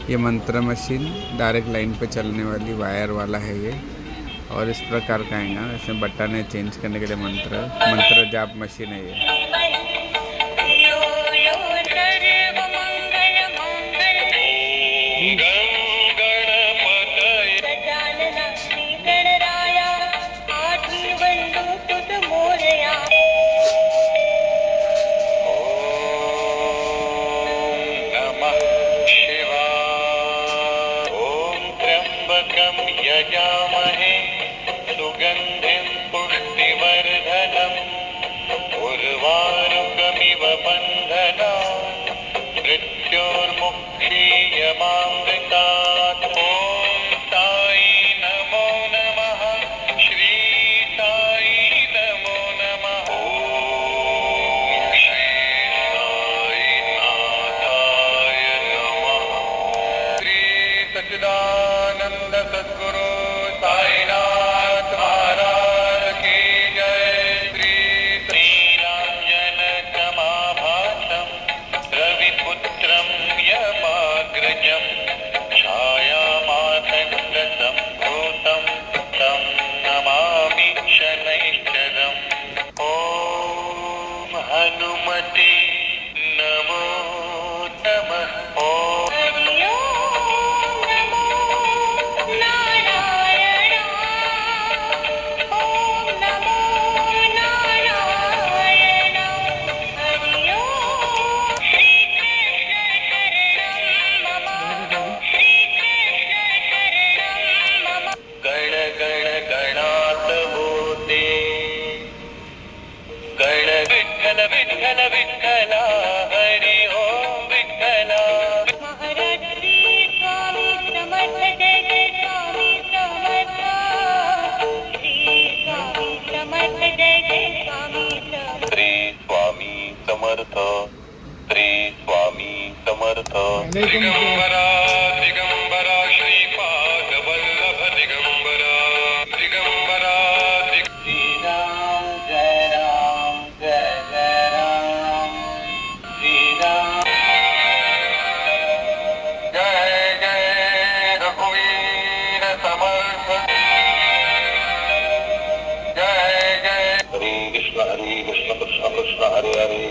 ये मंत्र machine direct line पे चलने वाली वायर वाला है ये, और इस प्रकार का है ना, इसमें बटन है चेंज करने के लिए। मंत्र जाप मशीन है ये। यजामहे सुगन्धिं पुष्टिवर्धनम् उर्वारुकमिव बन्धनात् मृत्योर्मुक्षीयमामृतात्। ॐ साई नमो नमः, श्री साई नमो नमः, ॐ श्री साईनाथाय नमः। श्री सच्चिदानंद सद्गुरु साईनाथ महाराज की जय। श्री श्रीरांजन समाभासं रविपुत्रं यमाग्रजं छायामातंग संभूतं तं नमामि शनैश्चरम्। ॐ हनुमते नमो नमः। ॐ विठ्ठल विठ्ठला हरि ओम विठ्ठला। महाराज श्री स्वामी समर्थ जय जय स्वामी समर्थ। श्री स्वामी समर्थ जय जय स्वामी समर्थ। श्री स्वामी समर्थ, श्री स्वामी समर्थ। दिगंबरा दिगंबरा श्रीपाद वल्लभ दिगंबरा दिगंबरा। श्री राम जय राम जय जय राम। श्री राम जय जय रघुवीर समर्थ। जय जय हरे कृष्ण कृष्ण कृष्ण हरे हरे।